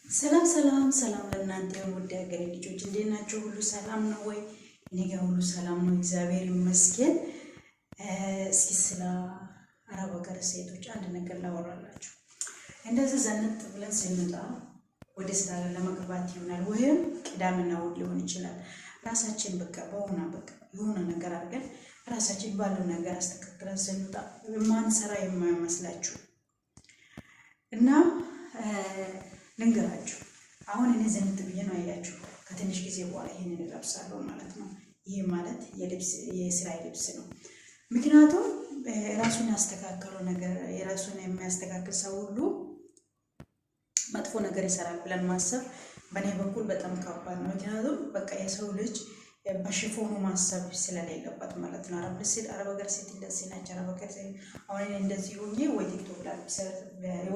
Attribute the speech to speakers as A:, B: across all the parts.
A: ሰላም ሰላም ሰላም ለእናንተ ውድ ሀገሬ ልጆች እንዴት ናችሁ? ሁሉ ሰላም ነው ወይ? እኔ ጋር ሁሉ ሰላም ነው፣ እግዚአብሔር ይመስገን። እስኪ ስለ አረብ ሀገር ሴቶች አንድ ነገር ላወራላችሁ። እንደዚህ ዘንጥ ብለን ስንመጣ ወደ ስራ ለመግባት ይሆናል ወይም ቅዳሜና እሑድ ሊሆን ይችላል። ራሳችን በቃ የሆነ ነገር አድርገን ራሳችን ባለው ነገር አስተካክለን ስንመጣ ማንሰራ የማይመስላችሁ እና ልንገራችሁ። አሁን እኔ ዘንጥ ብዬ ነው ያያችሁ። ከትንሽ ጊዜ በኋላ ይሄንን እለብሳለሁ ማለት ነው። ይሄ ማለት የስራ ልብስ ነው። ምክንያቱም ራሱን ያስተካከለው ነገር የራሱን የሚያስተካክል ሰው ሁሉ መጥፎ ነገር ይሰራል ብለን ማሰብ በእኔ በኩል በጣም ከባድ ነው። ምክንያቱም በቃ የሰው ልጅ በሽፎኑ ማሰብ ስለሌለበት ማለት ነው። አረብ ሀገር ሴት እንደዚህ ናቸው። አረብ ሀገር ሴት አሁን እንደዚህ ሆኜ ወይ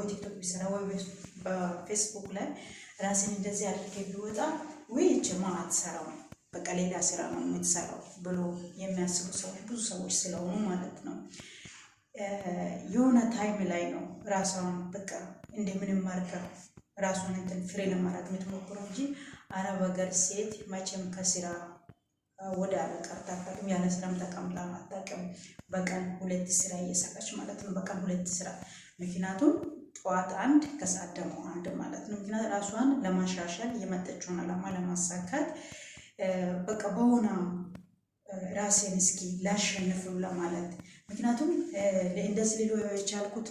A: ቲክቶክ ቢሰራ ወይ በፌስቡክ ላይ ራስን እንደዚህ አድርጌ ቢወጣ ወይ ጀማ አትሰራው በቃ ሌላ ስራ ነው የምትሰራው ብሎ የሚያስቡ ሰዎች ብዙ ሰዎች ስለሆኑ ማለት ነው። የሆነ ታይም ላይ ነው ራሷን በቃ እንደምንም ማርከው ራሷን እንትን ፍሬ ለማድረግ የምትሞክረው እንጂ አረብ ሀገር ሴት መቼም ከስራ ወደ አለቀርታ አታውቅም። ያለ ስራም ተቀምጣ አታውቅም። በቀን 2 ስራ እየሰራች ማለት ነው። በቀን 2 ስራ ምክንያቱም ጠዋት 1 ከሰዓት ደግሞ 1 ማለት ነው። ምክንያቱም ራሷን ለማሻሻል የመጠችውን ዓላማ ለማሳካት በቃ በሆነ ራሴን እስኪ ላሸንፍ ለማለት ምክንያቱም እንደዚህ ሊሉ የቻልኩት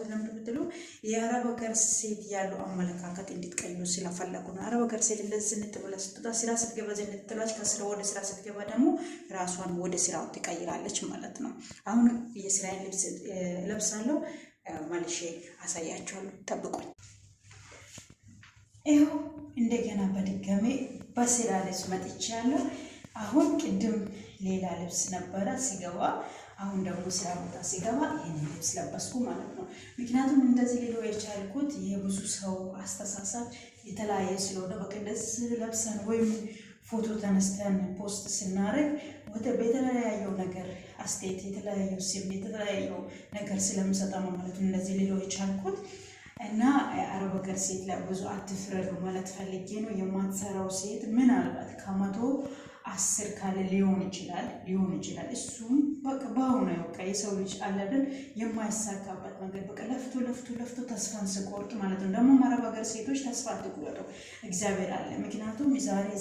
A: ለምንድን ብትሉ የአረብ ሀገር ሴት ያለው አመለካከት እንድትቀይሩ ስለፈለጉ ነው። አረብ ሀገር ሴት እንደዚህ እንትብለ ስትወጣ ስራ ስትገባ ዘንድትላች ከስራ ወደ ስራ ስትገባ ደግሞ ራሷን ወደ ስራው ትቀይራለች ማለት ነው። አሁን የስራዬን ልብስ ለብሳለሁ ማለሽ አሳያችኋለሁ። ጠብቁኝ። ይኸው እንደገና በድጋሜ በስራ ልብስ መጥቻለሁ። አሁን ቅድም ሌላ ልብስ ነበረ ሲገባ፣ አሁን ደግሞ ስራ ቦታ ሲገባ ይሄንን ልብስ ለበስኩ ማለት ነው። ምክንያቱም እንደዚህ ሊለው የቻልኩት የብዙ ሰው አስተሳሰብ የተለያየ ስለሆነ በቃ እንደዚህ ለብሰን ወይም ፎቶ ተነስተን ፖስት ስናደርግ በተለያየው ነገር አስተያየት የተለያየው ስም የተለያየው ነገር ስለምሰጣ ነው ማለት ነው እንደዚህ ሊለው የቻልኩት። እና አረብ ሀገር ሴት ላይ ብዙ አትፍረዱ ማለት ፈልጌ ነው። የማትሰራው ሴት ምናልባት ከመቶ 10 ካለ ሊሆን ይችላል። እሱም በቃ በአሁኑ በቃ የሰው ልጅ አለልን የማይሳካበት ነገር በቃ ለፍቶ ተስፋን ስቆርጥ ማለት ነው። ደግሞ አረብ ሀገር ሴቶች ተስፋ አትቁረጡ፣ እግዚአብሔር አለ። ምክንያቱም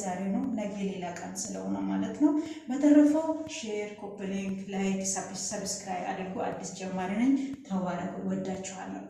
A: ዛሬ ነው፣ ነገ ሌላ ቀን ስለሆነ ማለት ነው። በተረፈው ሼር፣ ኮፒ ሊንክ፣ ላይክ፣ ሰብስክራይብ አድርጉ። አዲስ ጀማሪ ነኝ። ተባረኩ። ወዳችኋለሁ።